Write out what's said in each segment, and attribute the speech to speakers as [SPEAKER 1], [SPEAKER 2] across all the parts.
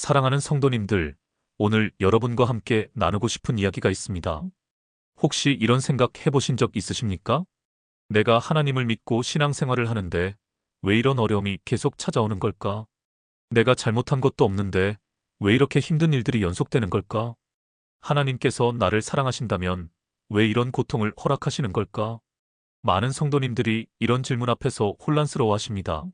[SPEAKER 1] 사랑하는 성도님들, 오늘 여러분과 함께 나누고 싶은 이야기가 있습니다. 혹시 이런 생각 해보신 적 있으십니까? 내가 하나님을 믿고 신앙생활을 하는데 왜 이런 어려움이 계속 찾아오는 걸까? 내가 잘못한 것도 없는데 왜 이렇게 힘든 일들이 연속되는 걸까? 하나님께서 나를 사랑하신다면 왜 이런 고통을 허락하시는 걸까? 많은 성도님들이 이런 질문 앞에서 혼란스러워 하십니다.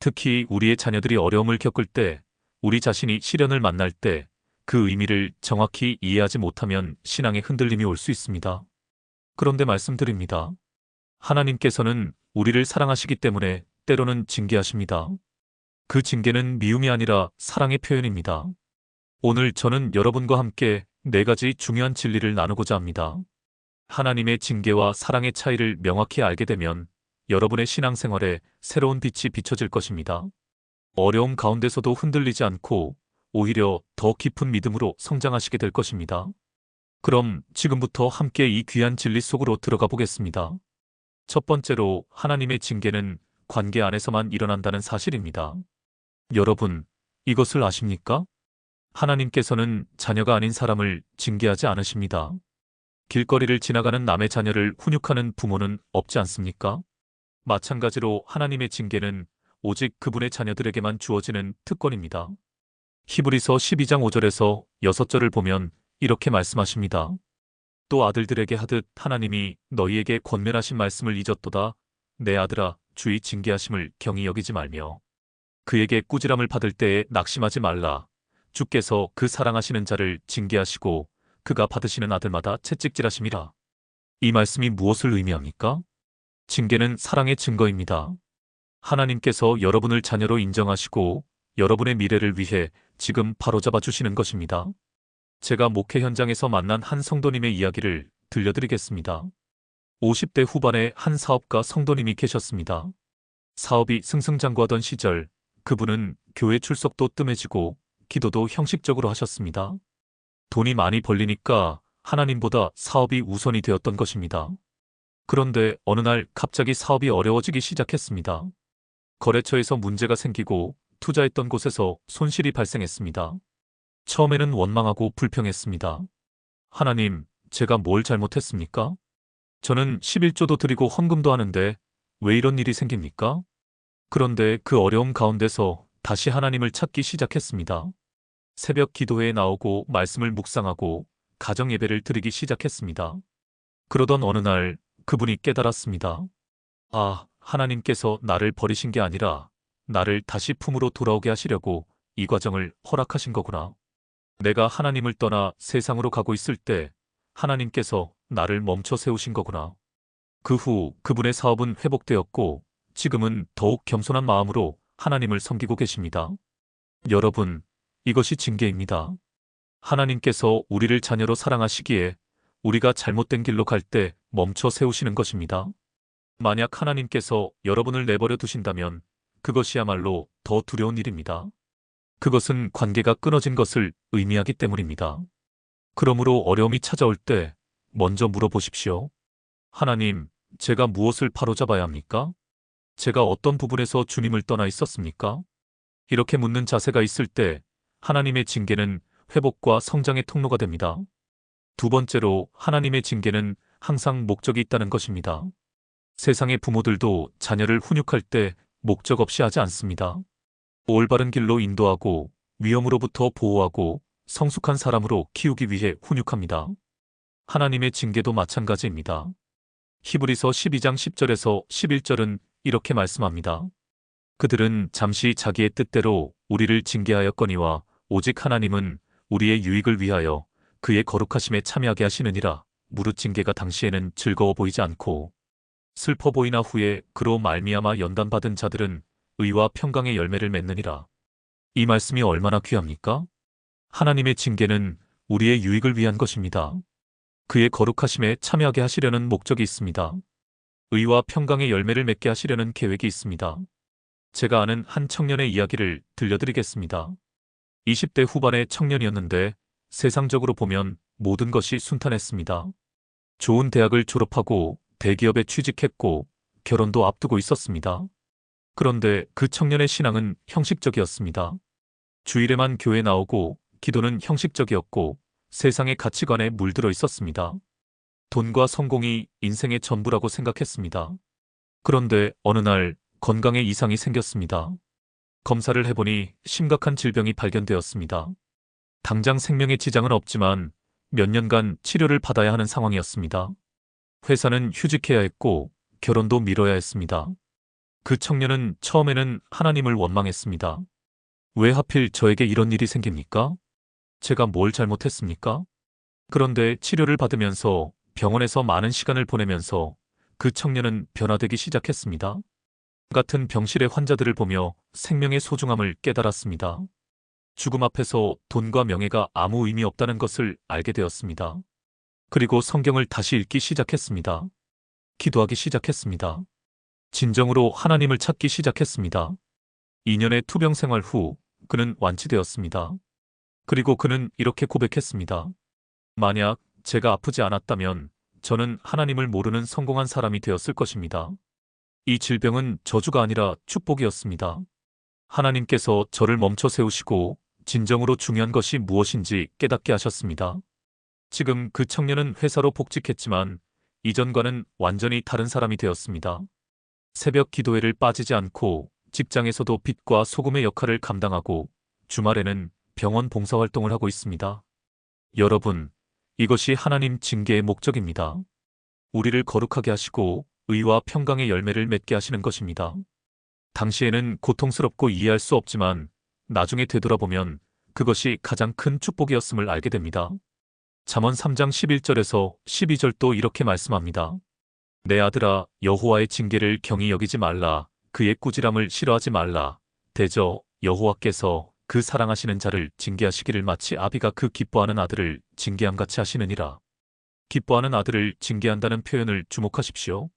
[SPEAKER 1] 특히 우리의 자녀들이 어려움을 겪을 때, 우리 자신이 시련을 만날 때 그 의미를 정확히 이해하지 못하면 신앙에 흔들림이 올 수 있습니다. 그런데 말씀드립니다. 하나님께서는 우리를 사랑하시기 때문에 때로는 징계하십니다. 그 징계는 미움이 아니라 사랑의 표현입니다. 오늘 저는 여러분과 함께 네 가지 중요한 진리를 나누고자 합니다. 하나님의 징계와 사랑의 차이를 명확히 알게 되면 여러분의 신앙생활에 새로운 빛이 비춰질 것입니다. 어려움 가운데서도 흔들리지 않고 오히려 더 깊은 믿음으로 성장하시게 될 것입니다. 그럼 지금부터 함께 이 귀한 진리 속으로 들어가 보겠습니다. 첫 번째로 하나님의 징계는 관계 안에서만 일어난다는 사실입니다. 여러분, 이것을 아십니까? 하나님께서는 자녀가 아닌 사람을 징계하지 않으십니다. 길거리를 지나가는 남의 자녀를 훈육하는 부모는 없지 않습니까? 마찬가지로 하나님의 징계는 오직 그분의 자녀들에게만 주어지는 특권입니다. 히브리서 12장 5절에서 6절을 보면 이렇게 말씀하십니다. 또 아들들에게 하듯 하나님이 너희에게 권면하신 말씀을 잊었도다. 내 아들아, 주의 징계하심을 경히 여기지 말며 그에게 꾸지람을 받을 때에 낙심하지 말라. 주께서 그 사랑하시는 자를 징계하시고 그가 받으시는 아들마다 채찍질하심이라. 이 말씀이 무엇을 의미합니까? 징계는 사랑의 증거입니다. 하나님께서 여러분을 자녀로 인정하시고 여러분의 미래를 위해 지금 바로잡아 주시는 것입니다. 제가 목회 현장에서 만난 한 성도님의 이야기를 들려드리겠습니다. 50대 후반의 한 사업가 성도님이 계셨습니다. 사업이 승승장구하던 시절 그분은 교회 출석도 뜸해지고 기도도 형식적으로 하셨습니다. 돈이 많이 벌리니까 하나님보다 사업이 우선이 되었던 것입니다. 그런데 어느 날 갑자기 사업이 어려워지기 시작했습니다. 거래처에서 문제가 생기고 투자했던 곳에서 손실이 발생했습니다. 처음에는 원망하고 불평했습니다. 하나님, 제가 뭘 잘못했습니까? 저는 11조도 드리고 헌금도 하는데 왜 이런 일이 생깁니까? 그런데 그 어려움 가운데서 다시 하나님을 찾기 시작했습니다. 새벽 기도회에 나오고 말씀을 묵상하고 가정 예배를 드리기 시작했습니다. 그러던 어느 날 그분이 깨달았습니다. 아, 하나님께서 나를 버리신 게 아니라 나를 다시 품으로 돌아오게 하시려고 이 과정을 허락하신 거구나. 내가 하나님을 떠나 세상으로 가고 있을 때 하나님께서 나를 멈춰 세우신 거구나. 그 후 그분의 사업은 회복되었고 지금은 더욱 겸손한 마음으로 하나님을 섬기고 계십니다. 여러분, 이것이 징계입니다. 하나님께서 우리를 자녀로 사랑하시기에 우리가 잘못된 길로 갈 때 멈춰 세우시는 것입니다. 만약 하나님께서 여러분을 내버려 두신다면 그것이야말로 더 두려운 일입니다. 그것은 관계가 끊어진 것을 의미하기 때문입니다. 그러므로 어려움이 찾아올 때 먼저 물어보십시오. 하나님, 제가 무엇을 바로잡아야 합니까? 제가 어떤 부분에서 주님을 떠나 있었습니까? 이렇게 묻는 자세가 있을 때 하나님의 징계는 회복과 성장의 통로가 됩니다. 두 번째로 하나님의 징계는 항상 목적이 있다는 것입니다. 세상의 부모들도 자녀를 훈육할 때 목적 없이 하지 않습니다. 올바른 길로 인도하고 위험으로부터 보호하고 성숙한 사람으로 키우기 위해 훈육합니다. 하나님의 징계도 마찬가지입니다. 히브리서 12장 10절에서 11절은 이렇게 말씀합니다. 그들은 잠시 자기의 뜻대로 우리를 징계하였거니와 오직 하나님은 우리의 유익을 위하여 그의 거룩하심에 참여하게 하시느니라. 무릇 징계가 당시에는 즐거워 보이지 않고 슬퍼 보이나 후에 그로 말미암아 연단받은 자들은 의와 평강의 열매를 맺느니라. 이 말씀이 얼마나 귀합니까? 하나님의 징계는 우리의 유익을 위한 것입니다. 그의 거룩하심에 참여하게 하시려는 목적이 있습니다. 의와 평강의 열매를 맺게 하시려는 계획이 있습니다. 제가 아는 한 청년의 이야기를 들려드리겠습니다. 20대 후반의 청년이었는데 세상적으로 보면 모든 것이 순탄했습니다. 좋은 대학을 졸업하고 대기업에 취직했고 결혼도 앞두고 있었습니다. 그런데 그 청년의 신앙은 형식적이었습니다. 주일에만 교회 나오고 기도는 형식적이었고 세상의 가치관에 물들어 있었습니다. 돈과 성공이 인생의 전부라고 생각했습니다. 그런데 어느 날 건강에 이상이 생겼습니다. 검사를 해보니 심각한 질병이 발견되었습니다. 당장 생명에 지장은 없지만 몇 년간 치료를 받아야 하는 상황이었습니다. 회사는 휴직해야 했고 결혼도 미뤄야 했습니다. 그 청년은 처음에는 하나님을 원망했습니다. 왜 하필 저에게 이런 일이 생깁니까? 제가 뭘 잘못했습니까? 그런데 치료를 받으면서 병원에서 많은 시간을 보내면서 그 청년은 변화되기 시작했습니다. 같은 병실의 환자들을 보며 생명의 소중함을 깨달았습니다. 죽음 앞에서 돈과 명예가 아무 의미 없다는 것을 알게 되었습니다. 그리고 성경을 다시 읽기 시작했습니다. 기도하기 시작했습니다. 진정으로 하나님을 찾기 시작했습니다. 2년의 투병 생활 후 그는 완치되었습니다. 그리고 그는 이렇게 고백했습니다. 만약 제가 아프지 않았다면 저는 하나님을 모르는 성공한 사람이 되었을 것입니다. 이 질병은 저주가 아니라 축복이었습니다. 하나님께서 저를 멈춰 세우시고 진정으로 중요한 것이 무엇인지 깨닫게 하셨습니다. 지금 그 청년은 회사로 복직했지만 이전과는 완전히 다른 사람이 되었습니다. 새벽 기도회를 빠지지 않고 직장에서도 빛과 소금의 역할을 감당하고 주말에는 병원 봉사활동을 하고 있습니다. 여러분, 이것이 하나님 징계의 목적입니다. 우리를 거룩하게 하시고 의와 평강의 열매를 맺게 하시는 것입니다. 당시에는 고통스럽고 이해할 수 없지만 나중에 되돌아보면 그것이 가장 큰 축복이었음을 알게 됩니다. 잠언 3장 11절에서 12절도 이렇게 말씀합니다. 내 아들아, 여호와의 징계를 경히 여기지 말라. 그의 꾸지람을 싫어하지 말라. 대저 여호와께서 그 사랑하시는 자를 징계하시기를 마치 아비가 그 기뻐하는 아들을 징계함같이 하시느니라. 기뻐하는 아들을 징계한다는 표현을 주목하십시오.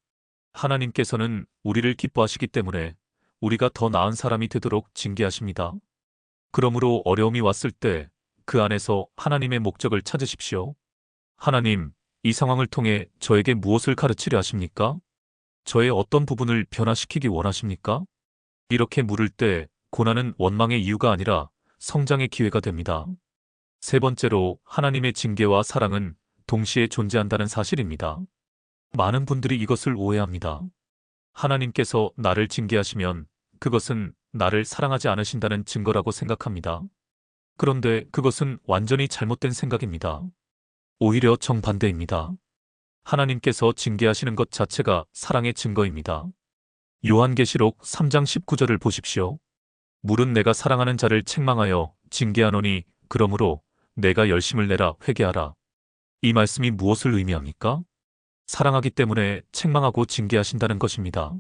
[SPEAKER 1] 하나님께서는 우리를 기뻐하시기 때문에 우리가 더 나은 사람이 되도록 징계하십니다. 그러므로 어려움이 왔을 때 그 안에서 하나님의 목적을 찾으십시오. 하나님, 이 상황을 통해 저에게 무엇을 가르치려 하십니까? 저의 어떤 부분을 변화시키기 원하십니까? 이렇게 물을 때 고난은 원망의 이유가 아니라 성장의 기회가 됩니다. 세 번째로 하나님의 징계와 사랑은 동시에 존재한다는 사실입니다. 많은 분들이 이것을 오해합니다. 하나님께서 나를 징계하시면 그것은 나를 사랑하지 않으신다는 증거라고 생각합니다. 그런데 그것은 완전히 잘못된 생각입니다. 오히려 정반대입니다. 하나님께서 징계하시는 것 자체가 사랑의 증거입니다. 요한계시록 3장 19절을 보십시오. 물은 내가 사랑하는 자를 책망하여 징계하노니 그러므로 내가 열심을 내라 회개하라. 이 말씀이 무엇을 의미합니까? 사랑하기 때문에 책망하고 징계하신다는 것입니다.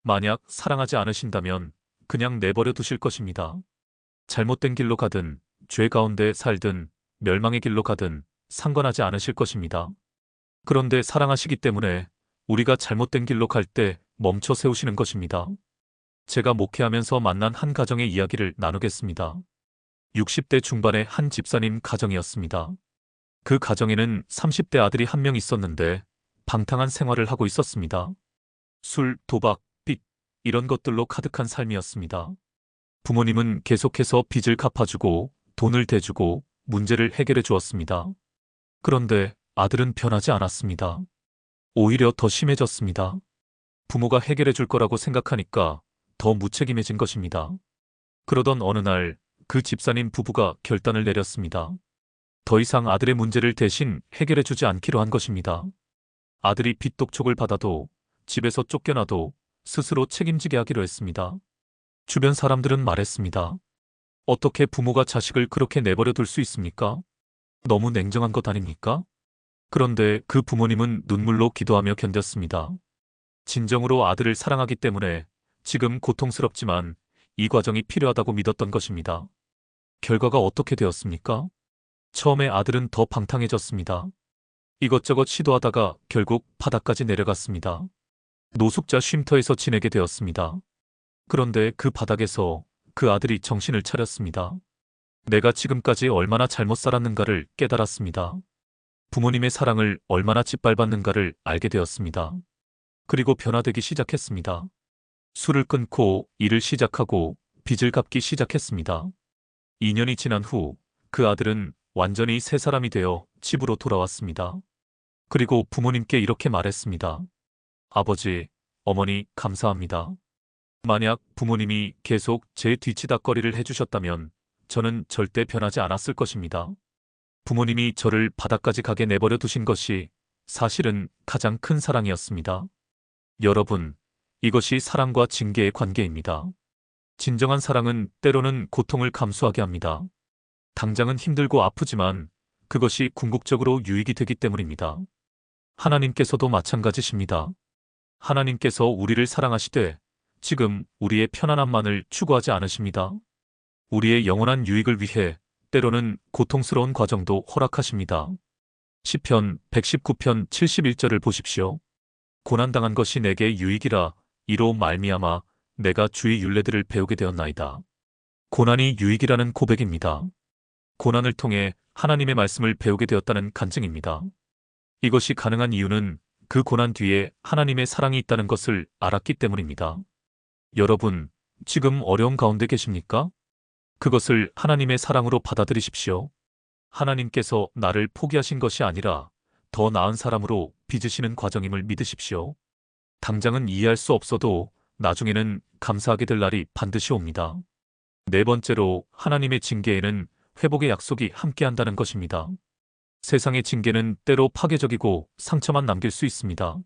[SPEAKER 1] 만약 사랑하지 않으신다면 그냥 내버려 두실 것입니다. 잘못된 길로 가든 죄 가운데 살든 멸망의 길로 가든 상관하지 않으실 것입니다. 그런데 사랑하시기 때문에 우리가 잘못된 길로 갈 때 멈춰 세우시는 것입니다. 제가 목회하면서 만난 한 가정의 이야기를 나누겠습니다. 60대 중반의 한 집사님 가정이었습니다. 그 가정에는 30대 아들이 한 명 있었는데 방탕한 생활을 하고 있었습니다. 술, 도박, 빚, 이런 것들로 가득한 삶이었습니다. 부모님은 계속해서 빚을 갚아주고 돈을 대주고 문제를 해결해 주었습니다. 그런데 아들은 변하지 않았습니다. 오히려 더 심해졌습니다. 부모가 해결해 줄 거라고 생각하니까 더 무책임해진 것입니다. 그러던 어느 날 그 집사님 부부가 결단을 내렸습니다. 더 이상 아들의 문제를 대신 해결해 주지 않기로 한 것입니다. 아들이 빚독촉을 받아도 집에서 쫓겨나도 스스로 책임지게 하기로 했습니다. 주변 사람들은 말했습니다. 어떻게 부모가 자식을 그렇게 내버려 둘 수 있습니까? 너무 냉정한 것 아닙니까? 그런데 그 부모님은 눈물로 기도하며 견뎠습니다. 진정으로 아들을 사랑하기 때문에 지금 고통스럽지만 이 과정이 필요하다고 믿었던 것입니다. 결과가 어떻게 되었습니까? 처음에 아들은 더 방탕해졌습니다. 이것저것 시도하다가 결국 바닥까지 내려갔습니다. 노숙자 쉼터에서 지내게 되었습니다. 그런데 그 바닥에서 그 아들이 정신을 차렸습니다. 내가 지금까지 얼마나 잘못 살았는가를 깨달았습니다. 부모님의 사랑을 얼마나 짓밟았는가를 알게 되었습니다. 그리고 변화되기 시작했습니다. 술을 끊고 일을 시작하고 빚을 갚기 시작했습니다. 2년이 지난 후 그 아들은 완전히 새 사람이 되어 집으로 돌아왔습니다. 그리고 부모님께 이렇게 말했습니다. 아버지, 어머니, 감사합니다. 만약 부모님이 계속 제 뒤치다꺼리를 해주셨다면 저는 절대 변하지 않았을 것입니다. 부모님이 저를 바다까지 가게 내버려 두신 것이 사실은 가장 큰 사랑이었습니다. 여러분, 이것이 사랑과 징계의 관계입니다. 진정한 사랑은 때로는 고통을 감수하게 합니다. 당장은 힘들고 아프지만 그것이 궁극적으로 유익이 되기 때문입니다. 하나님께서도 마찬가지십니다. 하나님께서 우리를 사랑하시되 지금 우리의 편안함만을 추구하지 않으십니다. 우리의 영원한 유익을 위해 때로는 고통스러운 과정도 허락하십니다. 시편 119편 71절을 보십시오. 고난당한 것이 내게 유익이라 이로 말미암아 내가 주의 율례들을 배우게 되었나이다. 고난이 유익이라는 고백입니다. 고난을 통해 하나님의 말씀을 배우게 되었다는 간증입니다. 이것이 가능한 이유는 그 고난 뒤에 하나님의 사랑이 있다는 것을 알았기 때문입니다. 여러분, 지금 어려움 가운데 계십니까? 그것을 하나님의 사랑으로 받아들이십시오. 하나님께서 나를 포기하신 것이 아니라 더 나은 사람으로 빚으시는 과정임을 믿으십시오. 당장은 이해할 수 없어도 나중에는 감사하게 될 날이 반드시 옵니다. 네 번째로 하나님의 징계에는 회복의 약속이 함께한다는 것입니다. 세상의 징계는 때로 파괴적이고 상처만 남길 수 있습니다.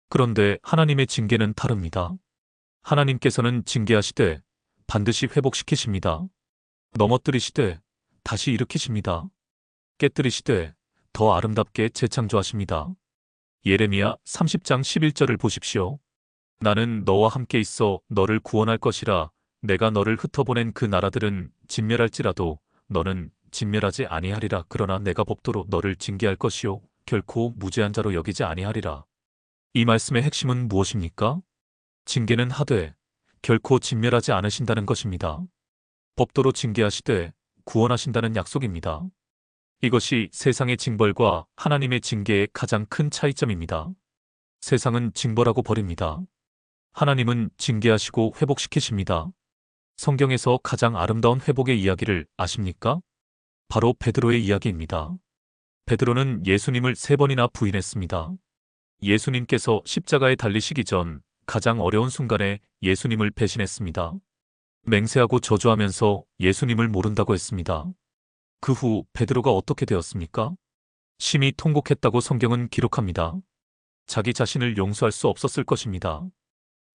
[SPEAKER 1] 그런데 하나님의 징계는 다릅니다. 하나님께서는 징계하시되 반드시 회복시키십니다. 넘어뜨리시되 다시 일으키십니다. 깨뜨리시되 더 아름답게 재창조하십니다. 예레미야 30장 11절을 보십시오. 나는 너와 함께 있어 너를 구원할 것이라. 내가 너를 흩어보낸 그 나라들은 진멸할지라도 너는 진멸하지 아니하리라. 그러나 내가 법도로 너를 징계할 것이요 결코 무죄한 자로 여기지 아니하리라. 이 말씀의 핵심은 무엇입니까? 징계는 하되 결코 진멸하지 않으신다는 것입니다. 법도로 징계하시되 구원하신다는 약속입니다. 이것이 세상의 징벌과 하나님의 징계의 가장 큰 차이점입니다. 세상은 징벌하고 버립니다. 하나님은 징계하시고 회복시키십니다. 성경에서 가장 아름다운 회복의 이야기를 아십니까? 바로 베드로의 이야기입니다. 베드로는 예수님을 3번이나 부인했습니다. 예수님께서 십자가에 달리시기 전 가장 어려운 순간에 예수님을 배신했습니다. 맹세하고 저주하면서 예수님을 모른다고 했습니다. 그 후 베드로가 어떻게 되었습니까? 심히 통곡했다고 성경은 기록합니다. 자기 자신을 용서할 수 없었을 것입니다.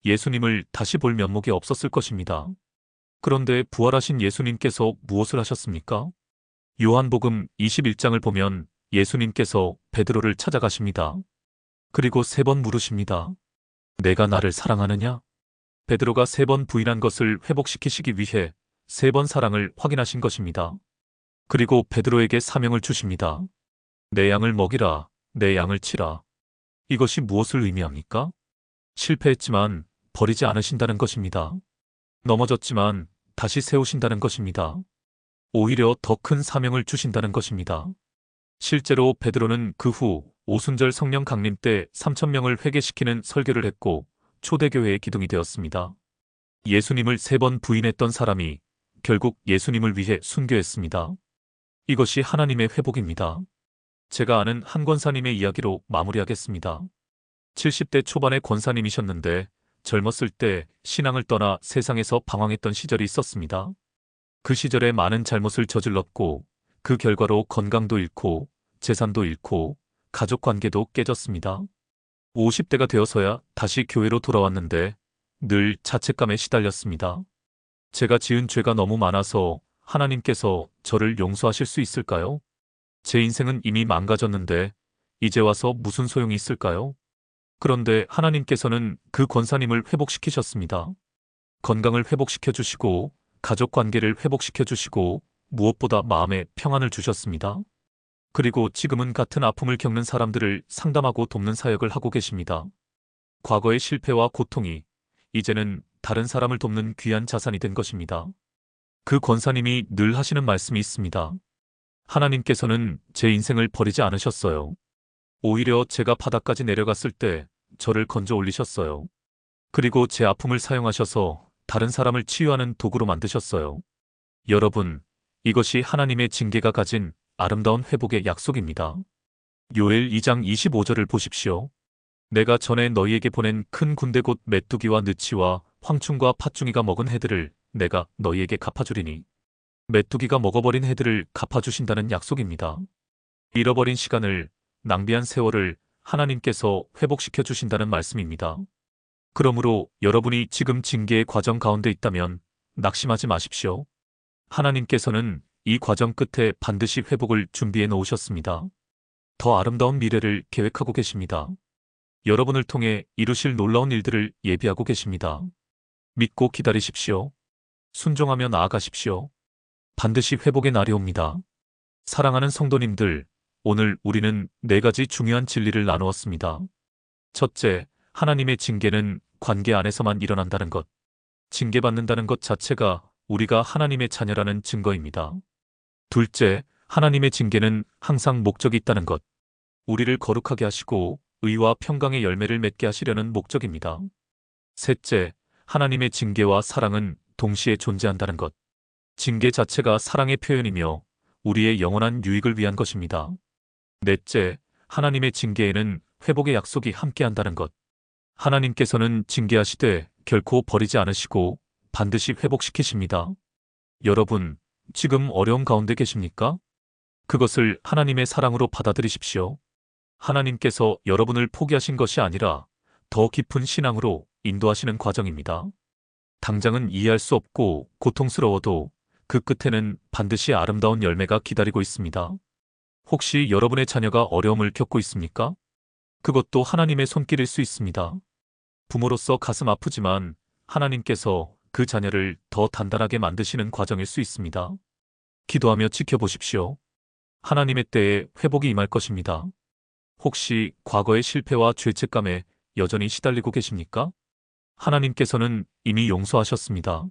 [SPEAKER 1] 예수님을 다시 볼 면목이 없었을 것입니다. 그런데 부활하신 예수님께서 무엇을 하셨습니까? 요한복음 21장을 보면 예수님께서 베드로를 찾아가십니다. 그리고 3번 물으십니다. 내가 나를 사랑하느냐? 베드로가 3번 부인한 것을 회복시키시기 위해 3번 사랑을 확인하신 것입니다. 그리고 베드로에게 사명을 주십니다. 내 양을 먹이라, 내 양을 치라. 이것이 무엇을 의미합니까? 실패했지만 버리지 않으신다는 것입니다. 넘어졌지만 다시 세우신다는 것입니다. 오히려 더 큰 사명을 주신다는 것입니다. 실제로 베드로는 그 후 오순절 성령 강림 때 3,000명을 회개시키는 설교를 했고 초대교회의 기둥이 되었습니다. 예수님을 3번 부인했던 사람이 결국 예수님을 위해 순교했습니다. 이것이 하나님의 회복입니다. 제가 아는 한 권사님의 이야기로 마무리하겠습니다. 70대 초반의 권사님이셨는데 젊었을 때 신앙을 떠나 세상에서 방황했던 시절이 있었습니다. 그 시절에 많은 잘못을 저질렀고 그 결과로 건강도 잃고 재산도 잃고 가족 관계도 깨졌습니다. 50대가 되어서야 다시 교회로 돌아왔는데 늘 자책감에 시달렸습니다. 제가 지은 죄가 너무 많아서 하나님께서 저를 용서하실 수 있을까요? 제 인생은 이미 망가졌는데 이제 와서 무슨 소용이 있을까요? 그런데 하나님께서는 그 권사님을 회복시키셨습니다. 건강을 회복시켜 주시고 가족 관계를 회복시켜 주시고 무엇보다 마음에 평안을 주셨습니다. 그리고 지금은 같은 아픔을 겪는 사람들을 상담하고 돕는 사역을 하고 계십니다. 과거의 실패와 고통이 이제는 다른 사람을 돕는 귀한 자산이 된 것입니다. 그 권사님이 늘 하시는 말씀이 있습니다. 하나님께서는 제 인생을 버리지 않으셨어요. 오히려 제가 바닥까지 내려갔을 때 저를 건져 올리셨어요. 그리고 제 아픔을 사용하셔서 다른 사람을 치유하는 도구로 만드셨어요. 여러분, 이것이 하나님의 징계가 가진 아름다운 회복의 약속입니다. 요엘 2장 25절을 보십시오. 내가 전에 너희에게 보낸 큰 군대 곧 메뚜기와 느치와 황충과 팥중이가 먹은 해들을 내가 너희에게 갚아주리니. 메뚜기가 먹어버린 해들을 갚아주신다는 약속입니다. 잃어버린 시간을, 낭비한 세월을 하나님께서 회복시켜 주신다는 말씀입니다. 그러므로 여러분이 지금 징계의 과정 가운데 있다면 낙심하지 마십시오. 하나님께서는 이 과정 끝에 반드시 회복을 준비해 놓으셨습니다. 더 아름다운 미래를 계획하고 계십니다. 여러분을 통해 이루실 놀라운 일들을 예비하고 계십니다. 믿고 기다리십시오. 순종하며 나아가십시오. 반드시 회복의 날이 옵니다. 사랑하는 성도님들, 오늘 우리는 4가지 중요한 진리를 나누었습니다. 첫째, 하나님의 징계는 관계 안에서만 일어난다는 것. 징계받는다는 것 자체가 우리가 하나님의 자녀라는 증거입니다. 둘째, 하나님의 징계는 항상 목적이 있다는 것. 우리를 거룩하게 하시고 의와 평강의 열매를 맺게 하시려는 목적입니다. 셋째, 하나님의 징계와 사랑은 동시에 존재한다는 것. 징계 자체가 사랑의 표현이며 우리의 영원한 유익을 위한 것입니다. 넷째, 하나님의 징계에는 회복의 약속이 함께한다는 것. 하나님께서는 징계하시되 결코 버리지 않으시고 반드시 회복시키십니다. 여러분, 지금 어려움 가운데 계십니까? 그것을 하나님의 사랑으로 받아들이십시오. 하나님께서 여러분을 포기하신 것이 아니라 더 깊은 신앙으로 인도하시는 과정입니다. 당장은 이해할 수 없고 고통스러워도 그 끝에는 반드시 아름다운 열매가 기다리고 있습니다. 혹시 여러분의 자녀가 어려움을 겪고 있습니까? 그것도 하나님의 손길일 수 있습니다. 부모로서 가슴 아프지만 하나님께서 그 자녀를 더 단단하게 만드시는 과정일 수 있습니다. 기도하며 지켜보십시오. 하나님의 때에 회복이 임할 것입니다. 혹시 과거의 실패와 죄책감에 여전히 시달리고 계십니까? 하나님께서는 이미 용서하셨습니다.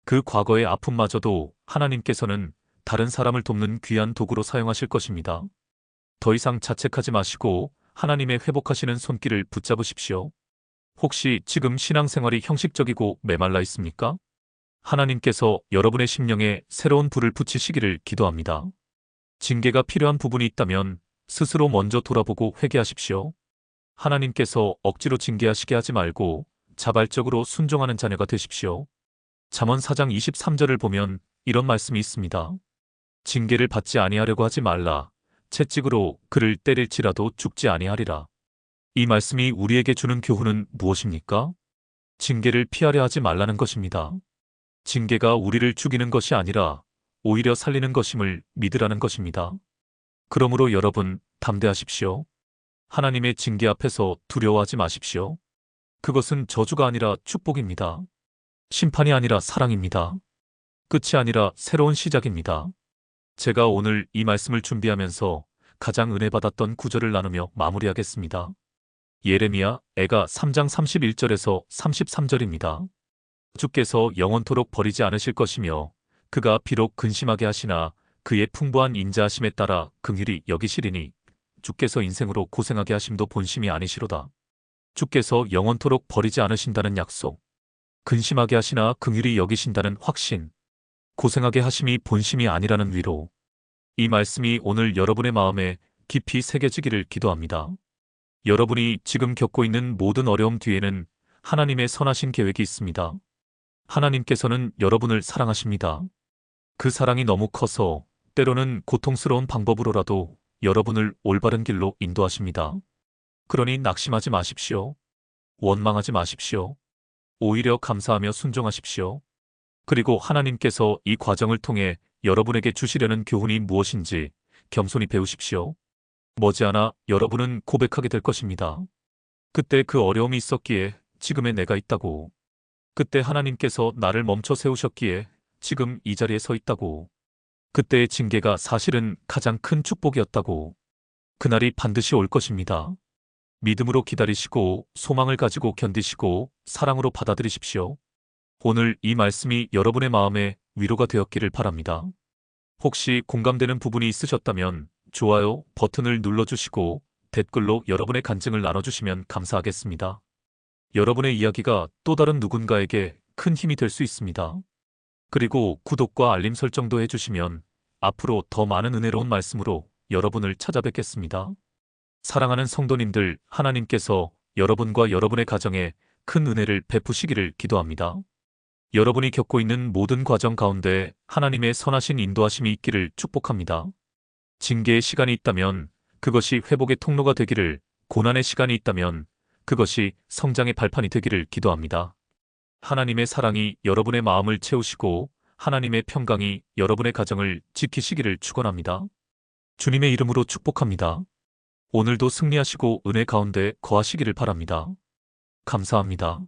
[SPEAKER 1] 그 과거의 아픔마저도 하나님께서는 다른 사람을 돕는 귀한 도구로 사용하실 것입니다. 더 이상 자책하지 마시고 하나님의 회복하시는 손길을 붙잡으십시오. 혹시 지금 신앙생활이 형식적이고 메말라 있습니까? 하나님께서 여러분의 심령에 새로운 불을 붙이시기를 기도합니다. 징계가 필요한 부분이 있다면 스스로 먼저 돌아보고 회개하십시오. 하나님께서 억지로 징계하시게 하지 말고 자발적으로 순종하는 자녀가 되십시오. 잠언 4장 23절을 보면 이런 말씀이 있습니다. 징계를 받지 아니하려고 하지 말라. 채찍으로 그를 때릴지라도 죽지 아니하리라. 이 말씀이 우리에게 주는 교훈은 무엇입니까? 징계를 피하려 하지 말라는 것입니다. 징계가 우리를 죽이는 것이 아니라 오히려 살리는 것임을 믿으라는 것입니다. 그러므로 여러분, 담대하십시오. 하나님의 징계 앞에서 두려워하지 마십시오. 그것은 저주가 아니라 축복입니다. 심판이 아니라 사랑입니다. 끝이 아니라 새로운 시작입니다. 제가 오늘 이 말씀을 준비하면서 가장 은혜 받았던 구절을 나누며 마무리하겠습니다. 예레미야 애가 3장 31절에서 33절입니다. 주께서 영원토록 버리지 않으실 것이며 그가 비록 근심하게 하시나 그의 풍부한 인자하심에 따라 긍휼히 여기시리니 주께서 인생으로 고생하게 하심도 본심이 아니시로다. 주께서 영원토록 버리지 않으신다는 약속, 근심하게 하시나 긍휼히 여기신다는 확신, 고생하게 하심이 본심이 아니라는 위로. 이 말씀이 오늘 여러분의 마음에 깊이 새겨지기를 기도합니다. 여러분이 지금 겪고 있는 모든 어려움 뒤에는 하나님의 선하신 계획이 있습니다. 하나님께서는 여러분을 사랑하십니다. 그 사랑이 너무 커서 때로는 고통스러운 방법으로라도 여러분을 올바른 길로 인도하십니다. 그러니 낙심하지 마십시오. 원망하지 마십시오. 오히려 감사하며 순종하십시오. 그리고 하나님께서 이 과정을 통해 여러분에게 주시려는 교훈이 무엇인지 겸손히 배우십시오. 머지않아 여러분은 고백하게 될 것입니다. 그때 그 어려움이 있었기에 지금의 내가 있다고. 그때 하나님께서 나를 멈춰 세우셨기에 지금 이 자리에 서 있다고. 그때의 징계가 사실은 가장 큰 축복이었다고. 그날이 반드시 올 것입니다. 믿음으로 기다리시고 소망을 가지고 견디시고 사랑으로 받아들이십시오. 오늘 이 말씀이 여러분의 마음에 위로가 되었기를 바랍니다. 혹시 공감되는 부분이 있으셨다면 좋아요 버튼을 눌러주시고 댓글로 여러분의 간증을 나눠주시면 감사하겠습니다. 여러분의 이야기가 또 다른 누군가에게 큰 힘이 될 수 있습니다. 그리고 구독과 알림 설정도 해주시면 앞으로 더 많은 은혜로운 말씀으로 여러분을 찾아뵙겠습니다. 사랑하는 성도님들, 하나님께서 여러분과 여러분의 가정에 큰 은혜를 베푸시기를 기도합니다. 여러분이 겪고 있는 모든 과정 가운데 하나님의 선하신 인도하심이 있기를 축복합니다. 징계의 시간이 있다면 그것이 회복의 통로가 되기를, 고난의 시간이 있다면 그것이 성장의 발판이 되기를 기도합니다. 하나님의 사랑이 여러분의 마음을 채우시고 하나님의 평강이 여러분의 가정을 지키시기를 축원합니다. 주님의 이름으로 축복합니다. 오늘도 승리하시고 은혜 가운데 거하시기를 바랍니다. 감사합니다.